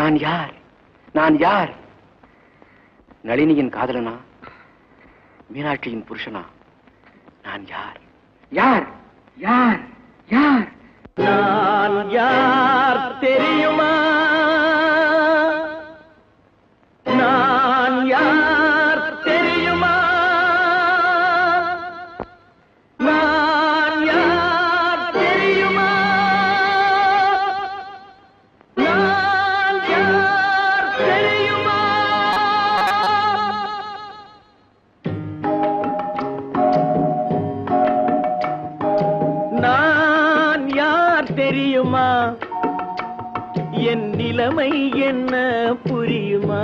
நான் யார்? நான் யார்? நளினியின் காதலனா? மீனாட்சியின் புருஷனா? நான் யார்? யார்? யார்? யார்? நான் யார் தெரியுமா? நான் யார் தெரியுமா? நான் யார் தெரியுமா? நான் யார் தெரியுமா? நான் யார் தெரியுமா? என் நிலைமை என்ன புரியுமா?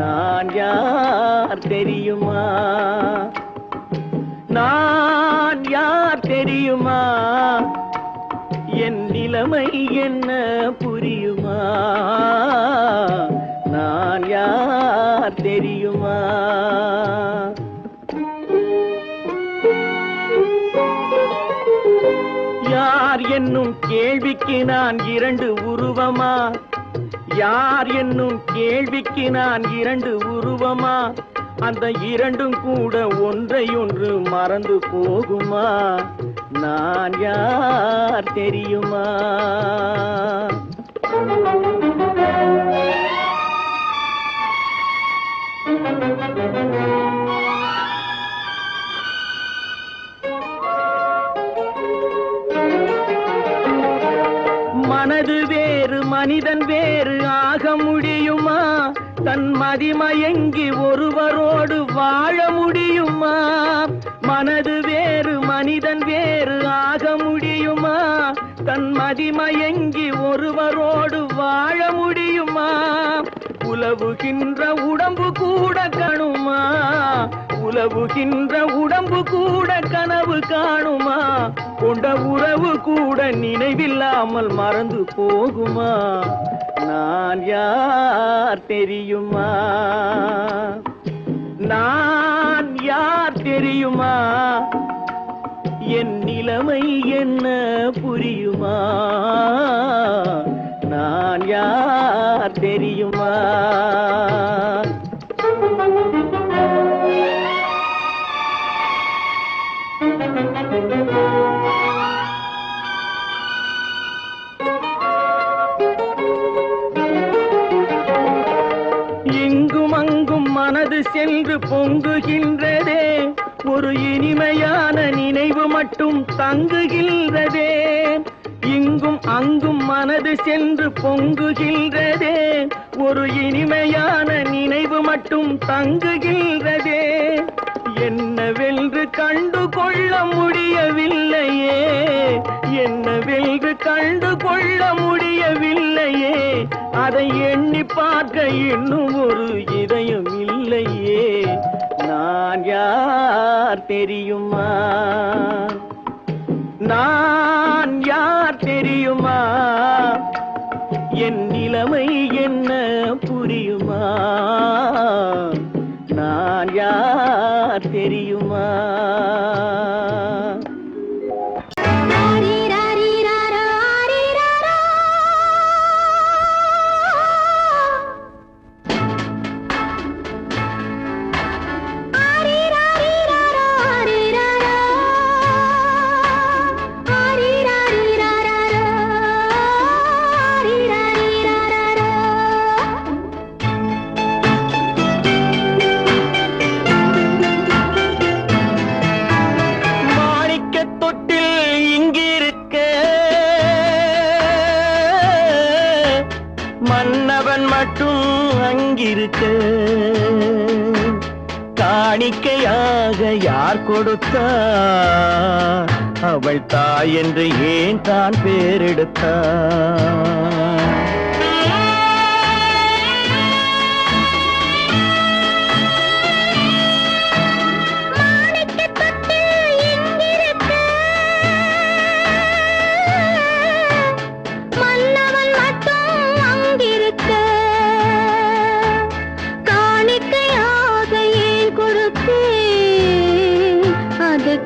நான் யார் தெரியுமா? நான் யார் தெரியுமா? என் நிலைமை என்ன புரியுமா? நான் யார் தெரியுமா? யார் என்னும் கேள்விக்கு நான் இரண்டு உருவமா? யார் என்னும் கேள்விக்கு நான் இரண்டு உருவமா? அந்த இரண்டும் கூட ஒன்றையொன்று மறந்து போகுமா? நான் யார் தெரியுமா? மனது வேறு மனிதன் வேறு ஆக முடியுமா? தன் மதிமயங்கி ஒருவரோடு வாழ முடியுமா? மனது வேறு மனிதன் வேறு ஆக முடியுமா? தன் மதிமயங்கி ஒருவரோடு வாழ முடியுமா? உலவுகின்ற உடம்பு கூட கணுமா? உலவுகின்ற உடம்பு கூட கனவு காணுமா? கொண்ட உறவு கூட நினைவில்லாமல் மறந்து போகுமா? நான் யார் தெரியுமா? நான் யார் தெரியுமா? என் நிலைமை என்ன புரியுமா? நான் யார் தெரியுமா? இங்கும் அங்கும் மனது சென்று பொங்குகின்றதே, ஒரு இனிமையான நினைவு மட்டும் தங்குகின்றதே. இங்கும் அங்கும் மனது சென்று பொங்குகின்றதே, ஒரு இனிமையான நினைவு மட்டும் தங்குகின்றதே. என்னவென்று கண்டு கொள்ள முடியவில்லையே, என்னவென்று கண்டு கொள்ள முடியவில்லையே. அதை எண்ணி பார்க்க இன்னும் ஒரு இதயம் இல்லையே. நான் யார் தெரியுமா? நான் யார் தெரியுமா? என் நிலைமை என்ன புரியுமா? நான் யார் தெரியுமா? மன்னவன் மட்டும் அங்கிருக்க, காணிக்கையாக யார் கொடுத்தார்? அவள் தாய் என்று ஏன் தான் பேரெடுத்தார்?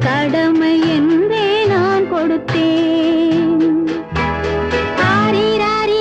கடமை என்றே நான் கொடுத்தேன். ஆரிராரி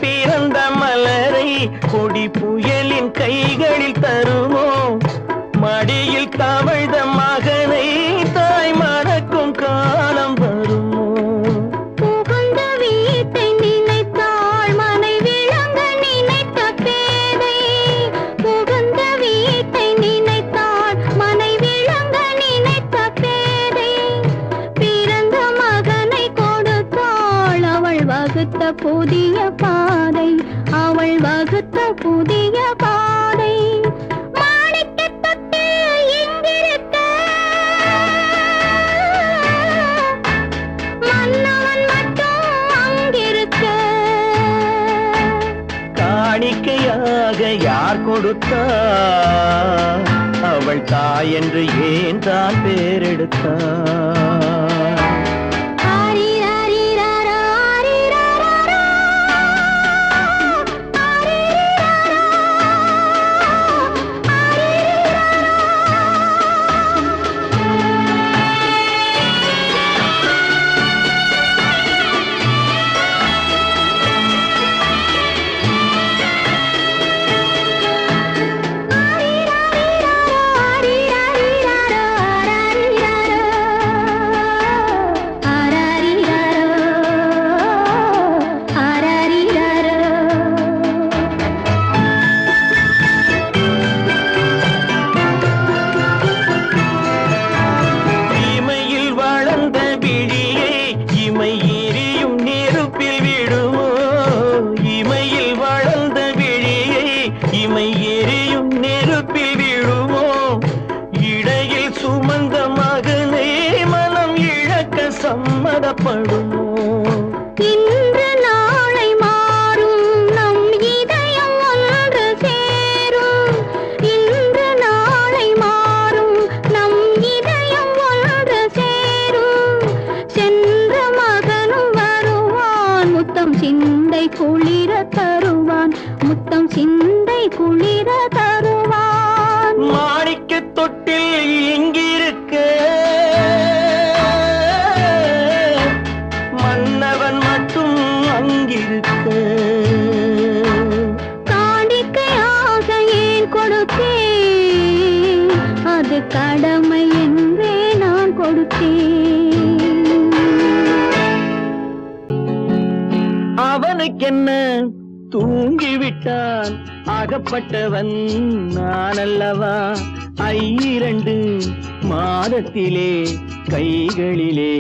பிறந்த மலரை கொடி புயலின் கைகளில் தருமோ மடியில் தவழ்ந்த மகனை தாய் மறக்கும் காலம் வருமோ புகுந்த வீட்டை நினைத்தாள் மனை விளங்க நினைத்த பேதை புகுந்த வீட்டை நினைத்தாள் மனை விளங்க நினைத்த பேதை பிறந்த மகனை கொடுத்தாள் அவள் வகுத்த புதிய பாதை அவள் வகுத்த புதிய பாதை மாணிக்கத் தொட்டில் இங்கிருக்க மன்னவன் மட்டும் அங்கிருக்க காணிக்கையாக யார் கொடுத்தார் அவள் தாய் என்று ஏன் தான் பேரெடுத்தார் ஆரிராரிராரா, ஆரிராராரா, ஆரிராரா, இமையில் வளர்ந்த விழியை இமை எரியும் நெருப்பில் விடுமோ இமையில் வளர்ந்த விழியை இமை எரியும் நெருப்பில் விடுமோ இடையில் சுமந்த மகனை மனம் இழக்க சம்மதப்படுமோ இன்று நாளை மாறும் நம் இதயம் ஒன்று சேரும் இன்று நாளை மாறும் நம் இதயம் ஒன்று சேரும் சென்ற மகனும் வருவான் முத்தம் சிந்தை குளிர தருவான் முத்தம் சிந்தை குளிர தருவான் மாணிக்க தொட்டில் இங்கிருக்க மன்னவன் மட்டும் அங்கிருக்க காணிக்கையாக ஏன் கொடுத்தேன் அது கடமை என்றே நான் கொடுத்தேன் அவனுக்கென்ன தூங்கிவிட்டான் அகப்பட்டவன் நான் அல்லவா 2 மாதத்திலே கைகளிலே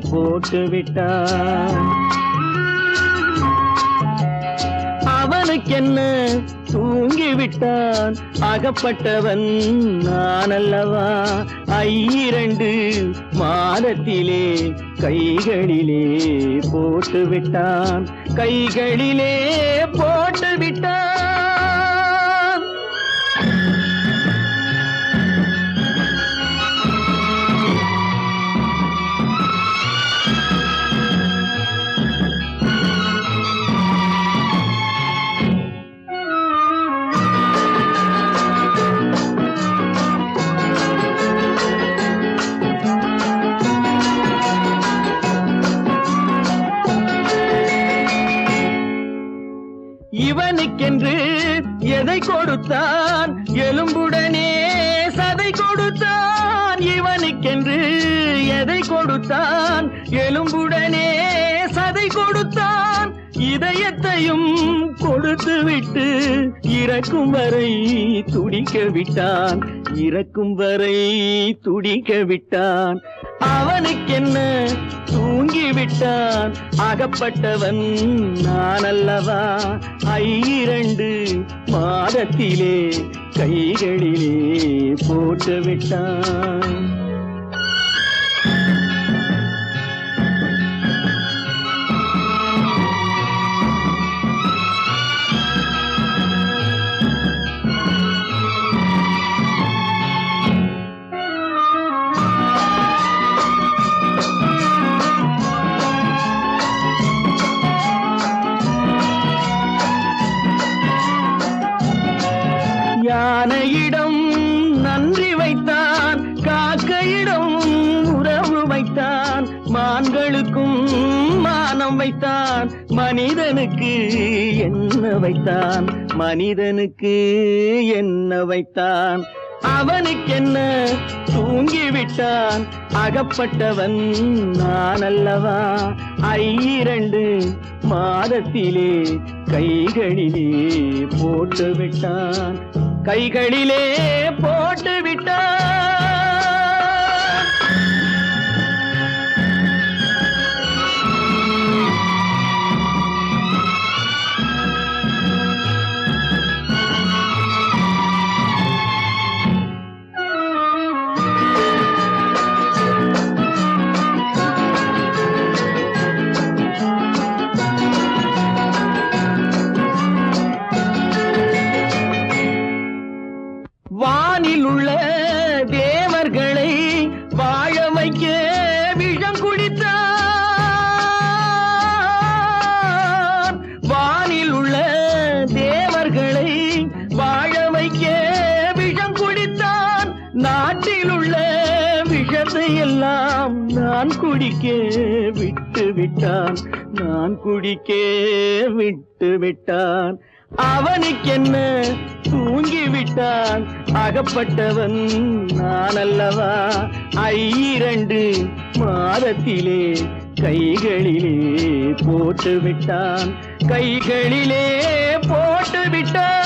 போட்டு விட்டான் அவனுக்கென்ன தூங்கிவிட்டான் அகப்பட்டவன் நான் அல்லவா 2 மாதத்திலே கைகளிலே போட்டு விட்டான் கைகளிலே போட்டு விட்டான் இவனுக்கென்று எதை கொடுத்தான் எலும்புடனே சதை கொடுத்தான் இவனுக்கென்று எதை கொடுத்தான் எலும்புடனே சதை கொடுத்தான் இதயத்தையும் கொடுத்து விட்டு இறக்கும் வரை துடிக்க விட்டான் இறக்கும் வரை துடிக்க விட்டான் அவனுக்கென்ன தூங்கிவிட்டான் அகப்பட்டவன் நான் அல்லவா 2 மாதத்திலே கைகளிலே போட்டு விட்டான் யானையிடம் நன்றி வைத்தான் காக்கையிடம் உறவு வைத்தான் மான்களுக்கும் மானம் வைத்தான் மனிதனுக்கு மனிதனுக்கு என்ன வைத்தான், மனிதனுக்கு என்ன வைத்தான், அவனுக்கென்ன தூங்கிவிட்டான், அகப்பட்டவன் நான் அல்லவா, 2 மாதத்திலே கைகளிலே போட்டு விட்டான், கைகளிலே போட்டு விட்டான். வானில் உள்ள தேவர்களை வாழ வைக்க விஷம் குடித்தான், வானில் உள்ள தேவர்களை வாழ வைக்க விஷம் குடித்தான், நாட்டில் உள்ள விஷத்தை எல்லாம் நான் குடிக்க விட்டு விட்டான், நான் குடிக்க விட்டு விட்டான், அவனுக்கென்ன தூங்கிவிட்டான், அகப்பட்டவன் நான் அல்லவா, 2 மாதத்திலே கைகளிலே போட்டு விட்டான், கைகளிலே போட்டு விட்டான்.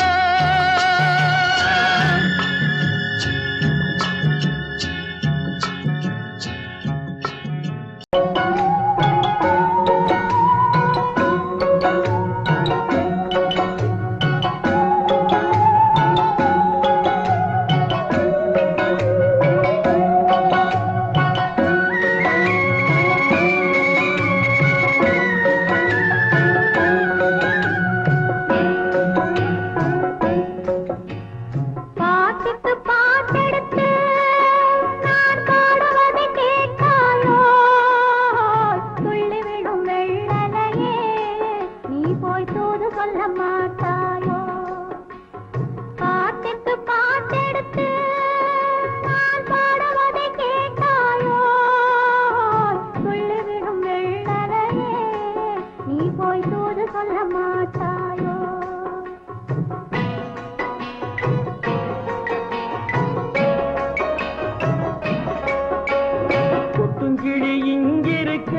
கொத்துங்கிளி இங்கிருக்க,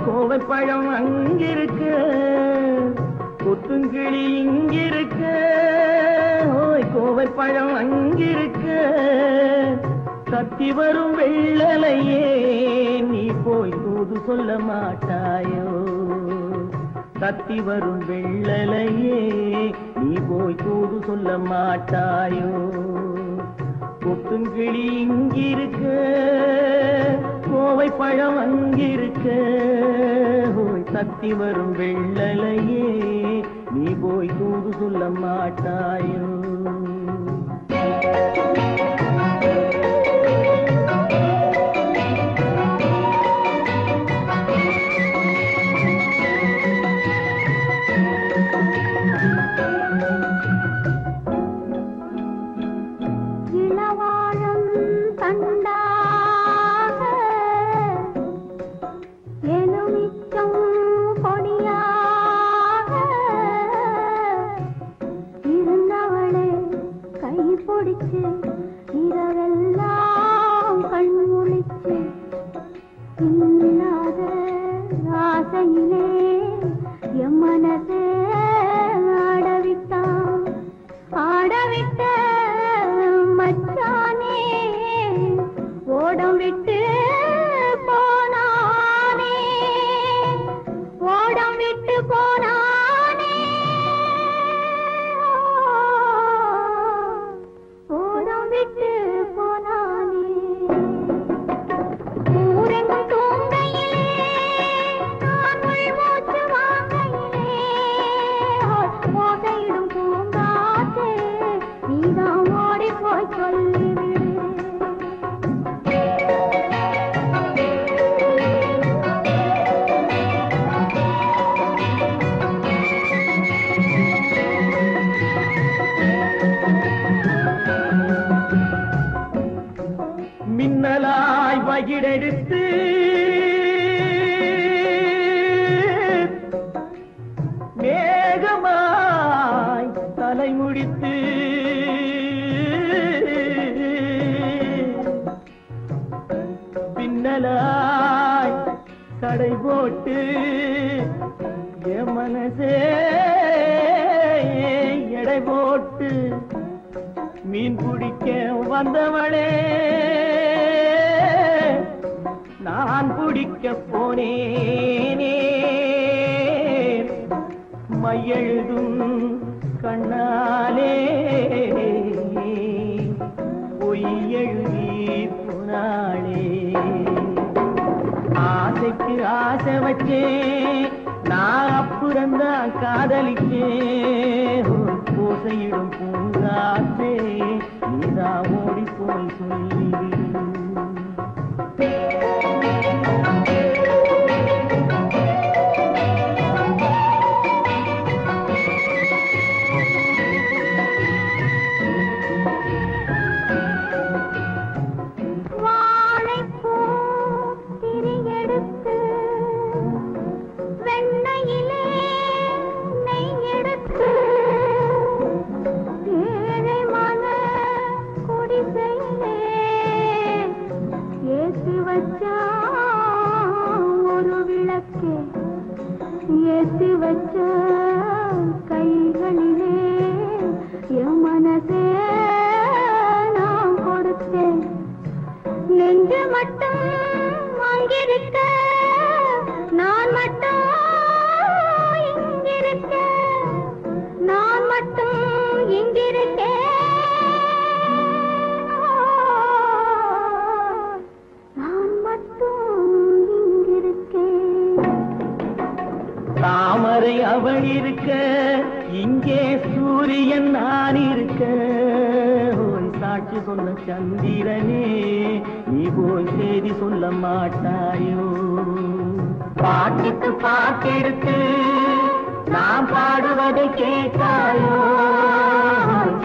கோவைப்பழம் அங்கிருக்க, கொத்துங்கிளி இங்கிருக்க, கோவைப்பழம் அங்கிருக்க, தத்தி வரும் வெள்ளலையே நீ போய் தூது சொல்ல மாட்டாயோ, தத்தி வரும் வெள்ளலையே நீ போய் தூது சொல்ல மாட்டாயோ, கொத்துங்கிளி இங்கிருக்க, கோவைப்பழம் அங்கிருக்க, தத்தி வரும் வெள்ளலையே நீ போய் தூது சொல்ல மாட்டாயோ. இருந்தவள் மாலை முடித்து பின்னலாய் கடை போட்டு என் மனசே எடை போட்டு மீன் பிடிக்க வந்தவளே நான் பிடிக்க போனேனே மையெழுதும் கண்ணாலே பொய் எழுதி போனாளே ஆசைக்கு ஆசை வச்சேன் நான் அப்புறந்தான் காதலிச்சேன் பூசையிடும் பூங்காற்றே நீதான் ஓடி போய் சொல்லி ஏற்றி வச்ச கைகளிலே என் மனசே நான் கொடுத்தேன் நெஞ்சு மட்டும் அங்கிருக்க நான் மட்டும் இங்கிருக்க நான் மட்டும் இங்கிருக்கேன் தாமரை அவள் இருக்க இங்கே சூரியன் நான் இருக்க சாட்சி சொன்ன சந்திரனே நீ போய் செய்தி சொல்ல மாட்டாயோ பாட்டுக்கு பாட்டெடுத்து நான் பாடுவதை கேட்டாயோ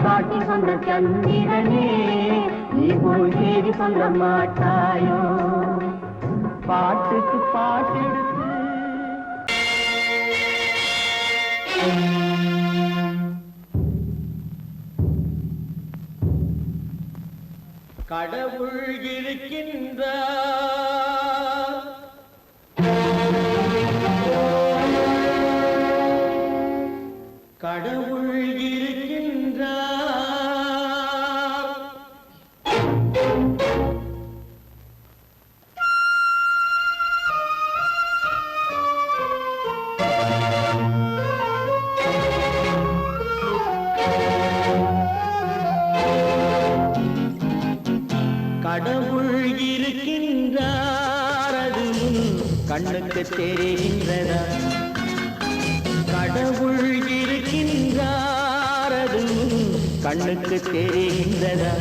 சாட்சி சொன்ன சந்திரனே நீ போய் செய்தி சொல்ல மாட்டாயோ பாட்டுக்கு பாட்டெடுத்து கடவுள் இருக்கின்றார் கடவுள் இருக்கின்றார் கடவுள் இருக்கின்றார் அது கண்ணுக்கு தெரிகின்றதா கடவுள் இருக்கின்றார் அது கண்ணுக்கு தெரிகின்றதா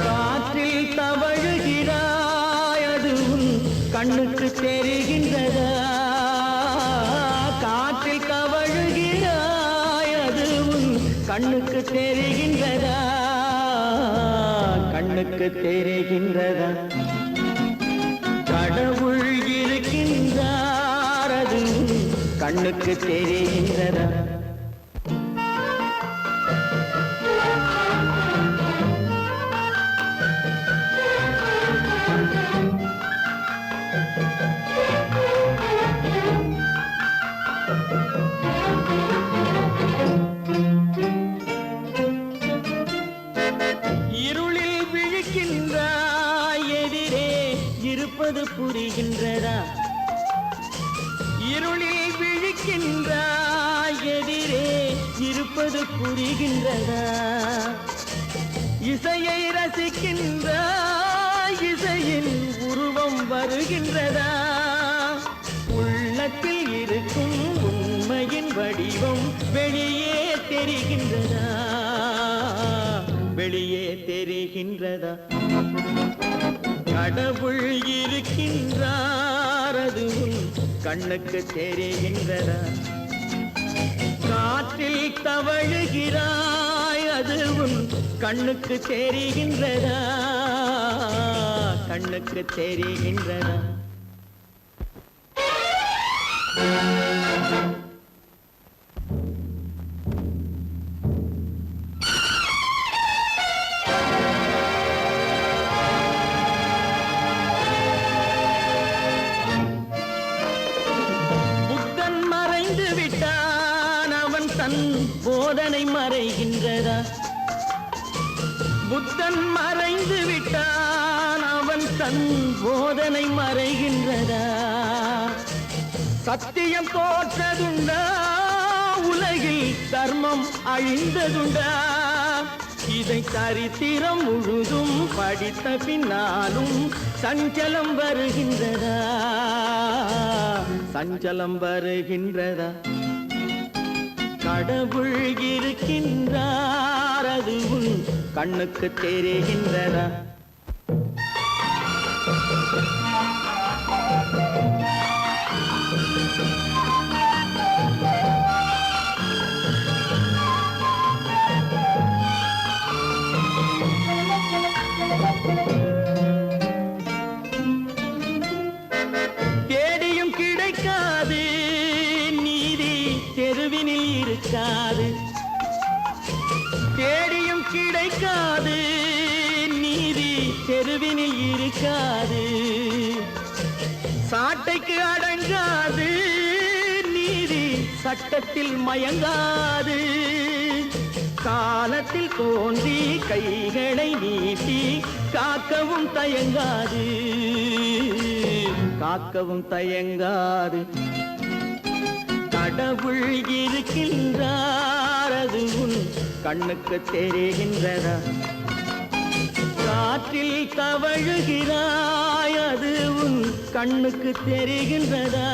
காற்றில் தவழுகிறாய் அது கண்ணுக்கு தெரிகின்றதா காற்றில் தவழுகிறாய் அது கண்ணுக்கு தெரிகின்றதா கண்ணுக்கு தெரிகின்றதா கடவுள் இருக்கின்றார் அது கண்ணுக்கு தெரிகின்றதா இருப்பது புரிகின்றதா இருளில் விழிக்கின்றாய் எதிரே இருப்பது புரிகின்றதா இசையை ரசிக்கின்றாய் இசையின் உருவம் வருகின்றதா உள்ளத்தில் இருக்கும் உண்மையின் வடிவம் வெளியே தெரிகின்றதா வெளியே தெரிகின்றதா கடவுள் இருக்கின்றார் அது கண்ணுக்கு தெரிகின்றதா காற்றில் தவழுகிறாய் அது கண்ணுக்கு தெரிகின்றதா கண்ணுக்கு தெரிகின்றதா தன் போதனை மறைகின்றதா? புத்தன் மறைந்து விட்டான், அவன் தன் போதனை மறைகின்றதா? சத்தியம் தோற்றதுண்டா? உலகில் தர்மம் அழிந்ததுண்டா? இதை சரித்திரம் முழுதும் படித்த பின்னாலும் சஞ்சலம் வருகின்றதா? சஞ்சலம் வருகின்றதா? கடவுள் இருக்கின்றார், அது உன் கண்ணுக்கு தெரிகின்றதா? தேடியும் கிடைக்காது நீதி தெருவினில் இருக்காது. தேடியும் கிடைக்காது நீதி தெருவினில் இருக்காது. சாட்டைக்கு அடங்காது நீதி சட்டத்தில் மயங்காது. காலத்தில் தோன்றி கைகளை நீட்டி காக்கவும் தயங்காது, காக்கவும் தயங்காது. கடவுள் இருக்கின்றார், அது உன் கண்ணுக்கு தெரிகின்றதா? காற்றில் தவழுகிறாய், அது உன் கண்ணுக்கு தெரிகின்றதா?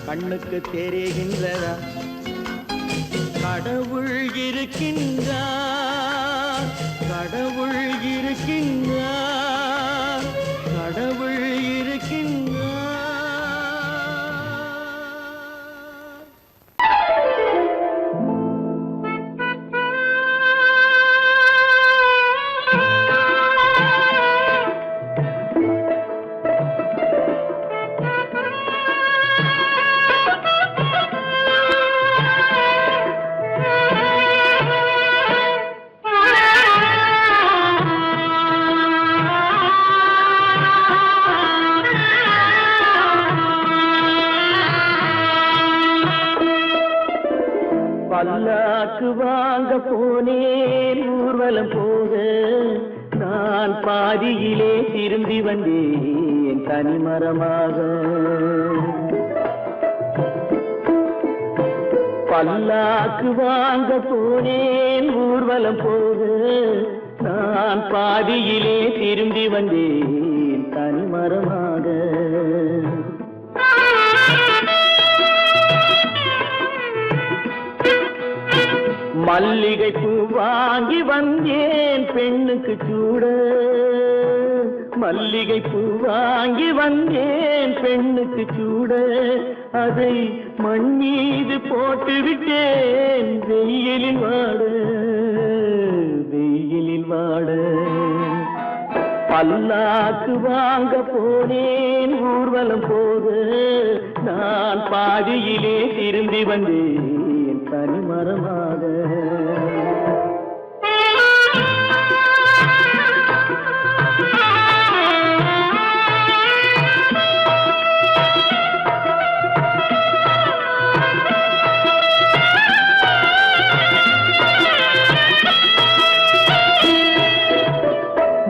கண்ணுக்கு தெரிகின்றதா? கடவுள் இருக்கின்றார், கடவுள் இருக்கின்றார், கடவுள் இருக்கின்றார். பல்லாக்கு வாங்க போனேன் ஊர்வலம் போக, நான் பாதியிலே திரும்பி வந்தேன் தனிமரமாக. பல்லாக்கு வாங்க போனேன் ஊர்வலம் போக, நான் பாதியிலே திரும்பி வந்தேன் தனிமரமாக. மல்லிகை பூ வாங்கி வந்தேன் பெண்ணுக்கு சூட, மல்லிகை பூ வாங்கி வந்தேன் பெண்ணுக்கு சூட. அதை மண் மீது போட்டு விட்டேன் வெயிலில் வாட, வெயிலில் வாட. பல்லாக்கு வாங்க போனேன் ஊர்வலம் போக, நான் பாதியிலே திரும்பி வந்தேன் தனிமரமாக.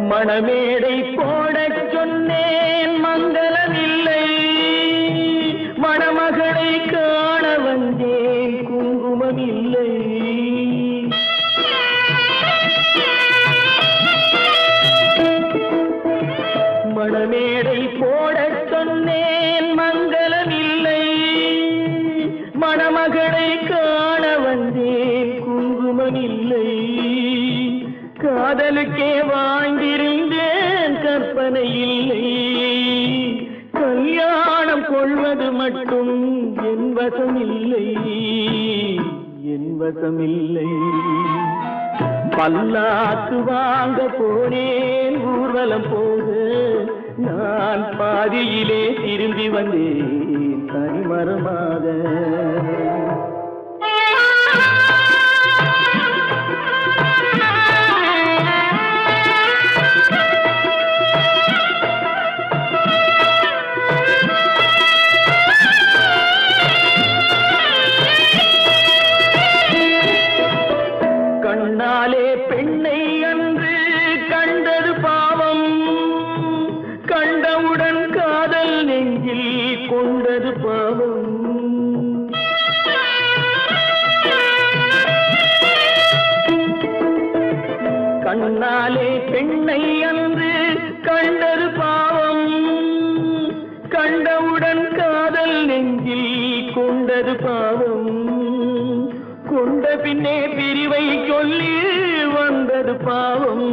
மணமேடை போடச் சொன்னேன் மங்களமில்லை, மணமகளை காண வந்தேன் குங்குமமில்லை. மணமேடை போடச் சொன்னேன் மங்களமில்லை, மணமகளை காண வந்தேன் குங்குமமில்லை. காதலுக்கே வாழ்ந்திருந்தேன் கற்பனை இல்லை, கல்யாணம் கொள்வது மட்டும் என் வசமில்லை, என் வசமில்லை. பல்லாக்கு வாங்க போனேன் ஊர்வலம் போக, நான் பாதியிலே திரும்பி வந்தேன் தனிமரமாக. பாவம், கொண்ட பின்னே பிரிவை சொல்லி வந்தது பாவம்.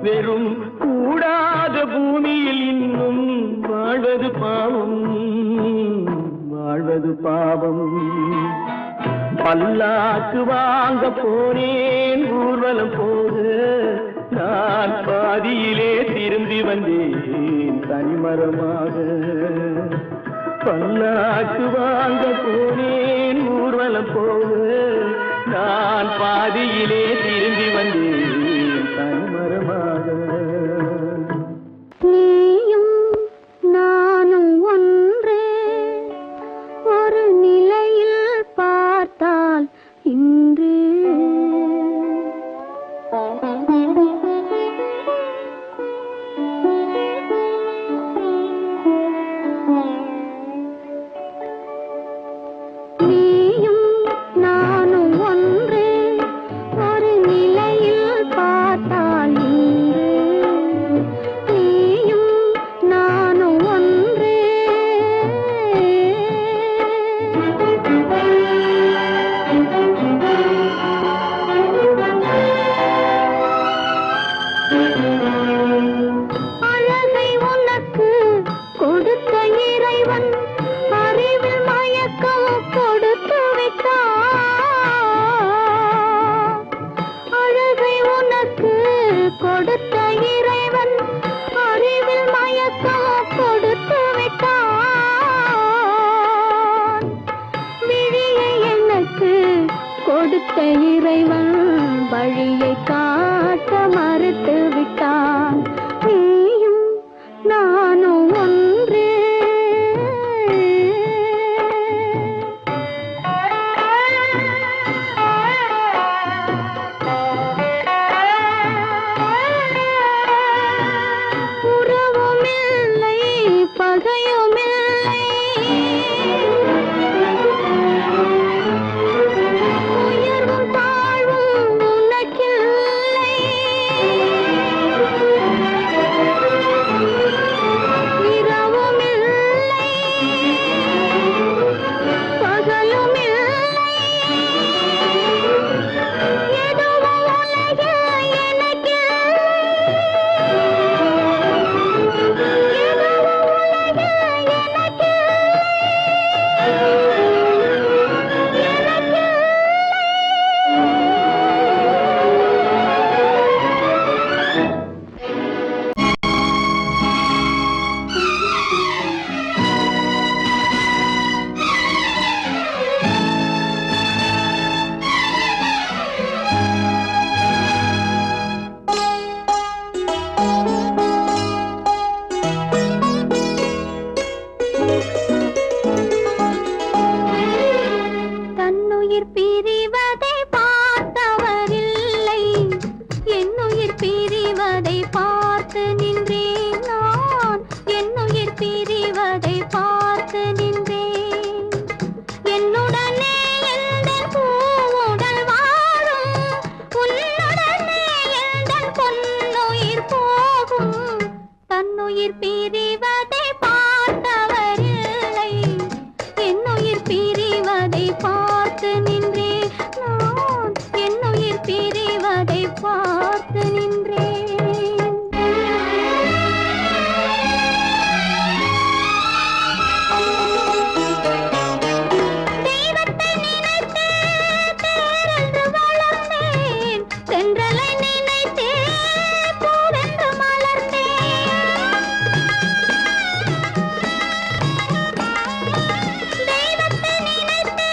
வெறும் கூடாத பூமியில் இன்னும் வாழ்வது பாவம், வாழ்வது பாவம். பல்லாக்கு வாங்க போனேன் ஊர்வலம் போது, நான் பாதியிலே திரும்பி வந்தேன் தனிமரமாக. பல்லாக்கு வாங்க போனேன் ஊர்வலம் போது, நான் பாதியிலே திரும்பி வந்தேன் தனிமரமாக. நீயும் நானும் ஒன்று, ஒரு நிலையில் பார்த்தால் இன்று நீயும் நானும் ஒன்று, ஒரு நிலையில் பார்த்தால் இன்று. நீயும் நானும் ஒன்று. அழகை உனக்கு கொடுத்த இறைவன் அறிவில் மயக்கம் கொடுத்து விட்டான். அழகை உனக்கு கொடுத்த இறைவன் அறிவில் மயக்கம் கொடுத்து விட்டான். விழியை எனக்கு கொடுத்த இறைவன் வழியை காட்ட மறுத்து விட்டான். நீயும் நானும் ஒன்று. உறவுமில்லை பகையுமில்லை, உயர்வும் தாழ்வும் உனக்கில்லை. இரவுமில்லை பகலுமில்லை, எதுவும் உலகில் எனக்கில்லை. தன்னுயிர் பிரிவதை பார்த்தவரில்லை, என்னுயிர் பிரிவதை பார்த்து நின்றேன் நான். என்னுயிர் பிரிவதை பார்த்து நின்றேன். என்னுடனே எந்தன் பூவுடல் வாழும், உன்னுடனே எந்தன் பொன்னுயிர் போகும். தன்னுயிர் பிரிவதை பார்த்தவரில்லை, என்னுயிர் பிரிவதை பார்த்து நின்றேன் நான். என்னுயிர் பிரிவதை பார்த்து நின்றேன். தெய்வத்தை நினைத்தே தேரென்று வளர்ந்தேன், தென்றலை நினைத்தே பூவென்று மலர்ந்தேன். தெய்வத்தை நினைத்தே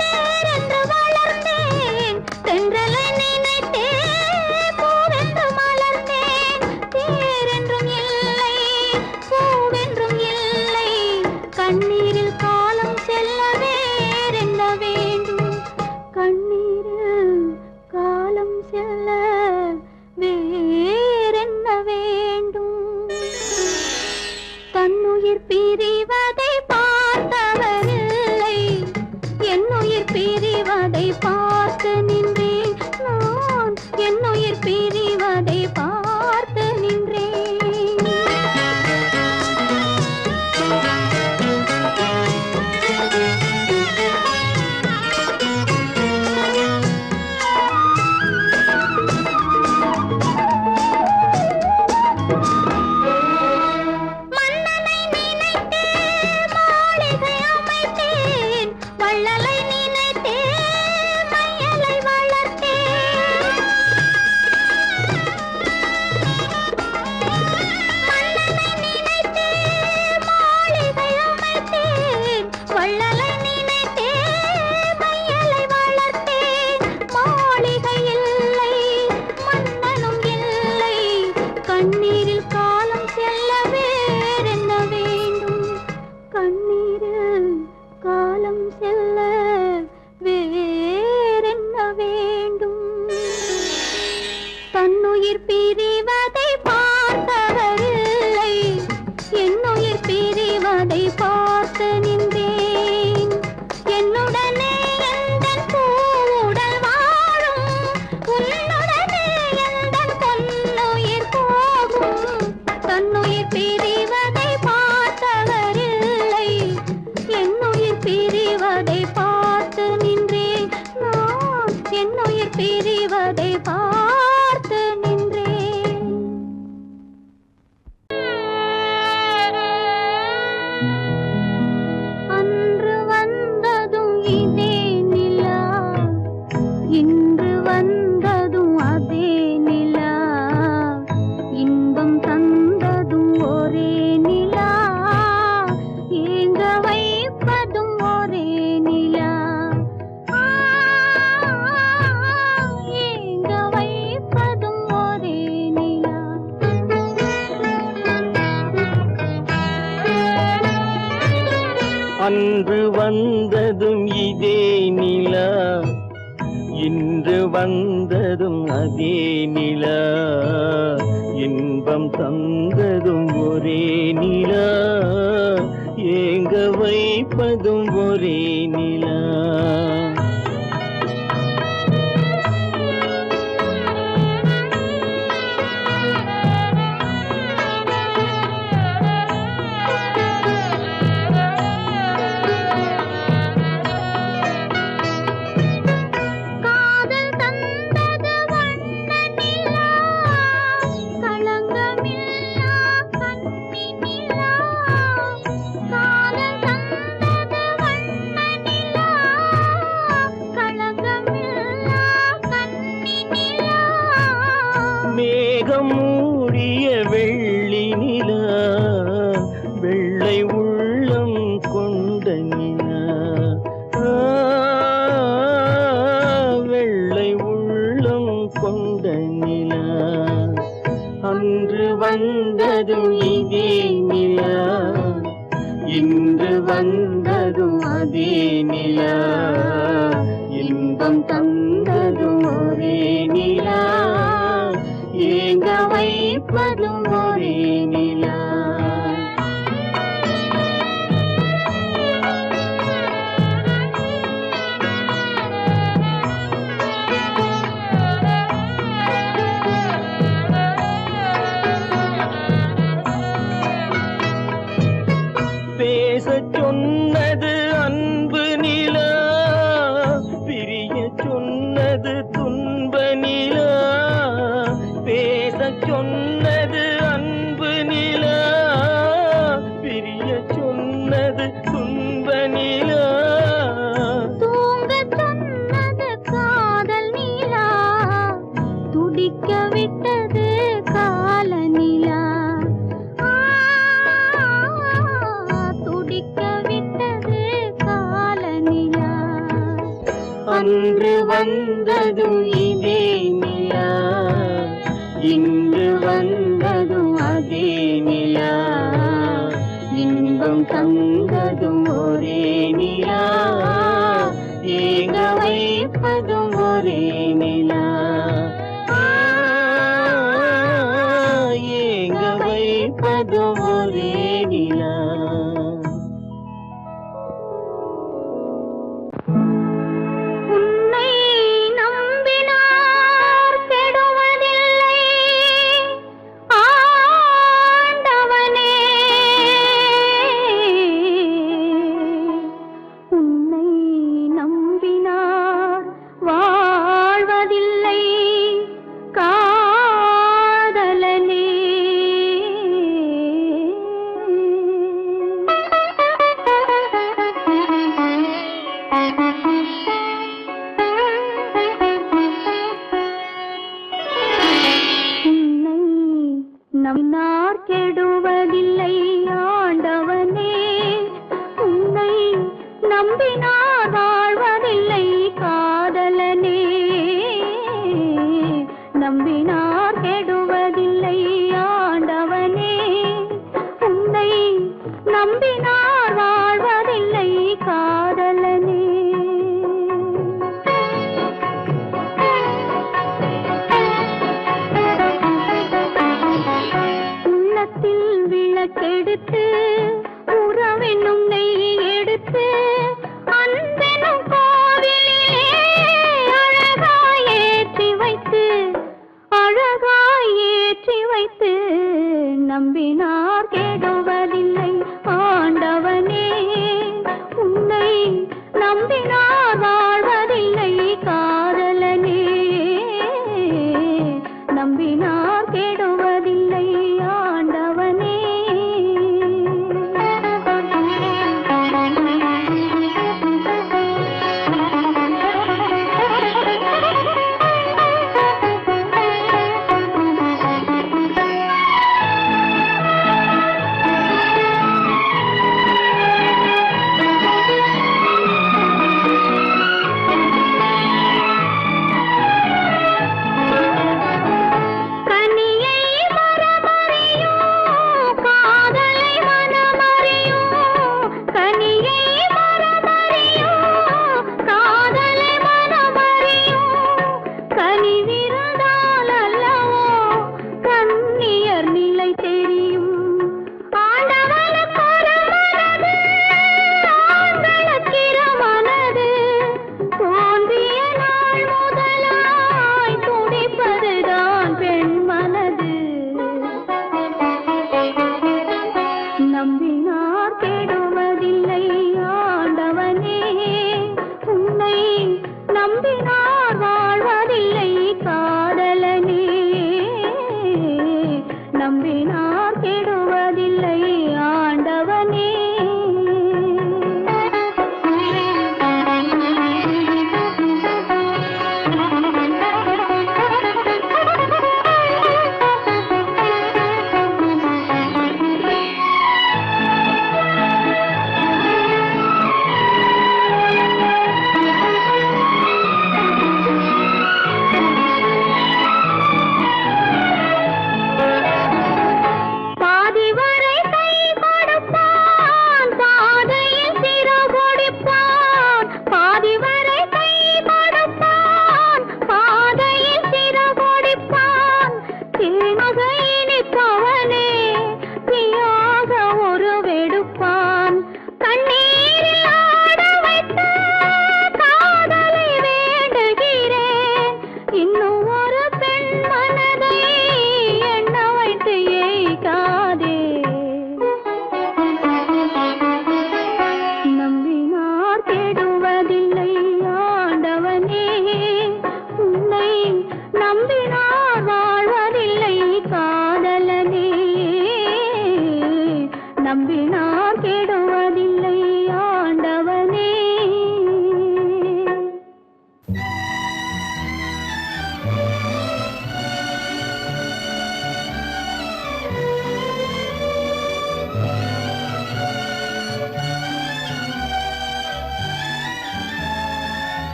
தேரென்று வளர்ந்தேன், தென்றலை நினைத்தே பூவென்று மலர்ந்தேன். தேரென்றும் இல்லை பூவென்றும் இல்லை, கண்ணீரில் காலம் செல்ல வேறென்ன வேண்டும். கண்ணீரில் காலம் செல்ல வேறென்ன வேண்டும். தன்னுயிர் பிரிவதை பார்த்தவரில்லை, என்னுயிர் பிரிவதை பார்த்து நின்றேன் நான். என்னுயிர் பிரிவதை பார்த்து நின்றேன். இதே நிலா இன்று வந்ததும் அதே நிலா இன்பம் தந்ததும் ஒரே நிலா ஏங்க வைப்பதும் ஒரே நிலா மேகம் மூடிய வெள்ளி நிலா வெள்ளை உள்ளம் கொண்ட நிலா வெள்ளை உள்ளம் கொண்ட நிலா அன்று வந்ததும் இதே நிலா இன்று வந்ததும் அதே நிலா இன்பம் தந்ததும் ஒரே நிலா ஏங்க வைப்பதும் ஒரே நிலா பேசச் சொன்னது அன்பு நிலா பிரிய சொன்னது துன்ப நிலா பேசச் சொன்னது அன்பு நிலா பிரிய சொன்னது துன்ப நிலா தூங்கச் சொன்னது காதல் நிலா துடிக்க விட்டது கால நிலா துடிக்க விட்டது கால நிலா அன்று வந்ததும் இதே நிலா இன்று வந்ததும் அதே நிலா இன்பம் தந்ததும் ஒரே நிலா ஏங்க வைப்பதும் ஒரே நிலா ஏங்க வைப்பதும் ஒரே நிலா உன்னை நம்பினார் கெடுவதில்லை ஆண்டவனே உன்னை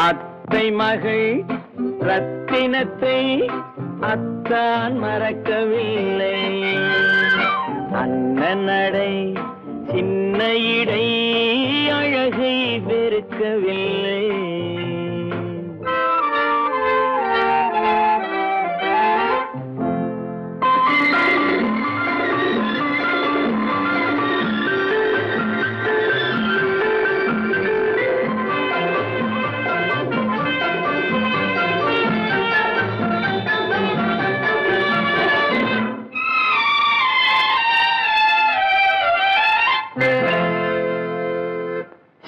அத்தை மகள் ரத்தினத்தை அத்தான் மறக்கவில்லை. அண்ணன் நடை சின்ன இடை அழகை வெறுக்கவில்லை.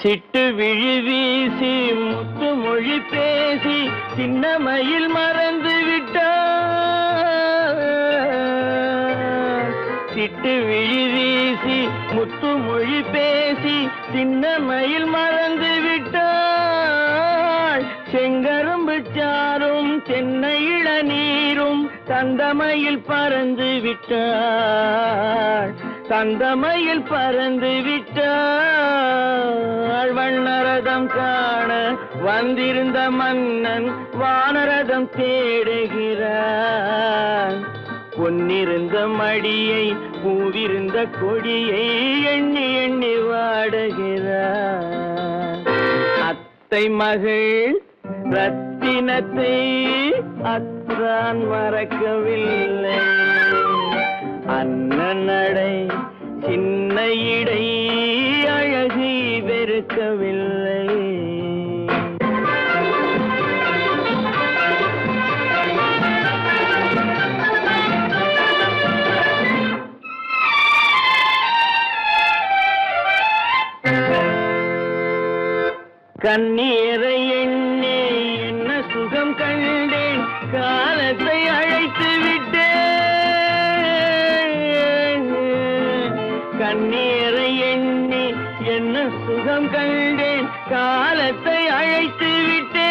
சிட்டு விழி வீசி முத்து மொழி பேசி சின்ன மயில் மறந்து விட்டார். சிட்டு விழி வீசி முத்து மொழி பேசி சின்ன மயில் மறந்து விட்டாள். செங்கரும்பு சாரும் தென்னை இளநீரும் தந்தமயில் பறந்து விட்டாள். தந்தமயில் பறந்து விட்டாள். வண்ணரதம் காண வந்திருந்த மன்னன் வானரதம் தேடுகிறான். பொன்னிருந்த மடியை பூவிருந்த கொடியை எண்ணி எண்ணி வாடுகிறான். அத்தை மகள் ரத்தினத்தை அத்தான் மறக்கவில்லை. அண்ணன் நடை சின்ன இடை அழகை வெறுக்கவில்லை. கண்ணீரை எண்ணி என்ன சுகம் கண்டேன். காலத்தை அழைத்து விட்டேன். கண்ணீரை எண்ணி என்ன சுகம் கண்டேன். காலத்தை அழைத்து விட்டேன்.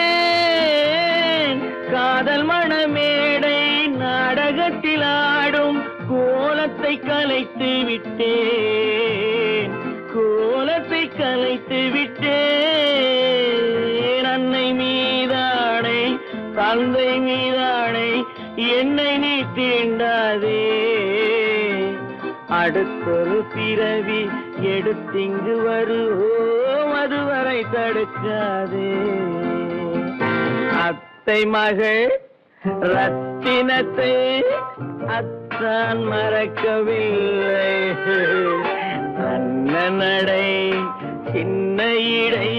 காதல் மணமேடை நாடகத்தில் ஆடும் கோலத்தை கலைத்து விட்டேன். கோலத்தை கலைத்து விட்டேன். அன்னை மீதானை தந்தை மீதானை என்னை நீ தீண்டாதே. அடுத்தொரு பிறவி எடுத்திங்கு வருவோம் அதுவரை தடுக்காதே. அத்தை மகள் ரத்தினத்தை அத்தான் மறக்கவில்லை. அண்ணன் நடை சின்ன இடை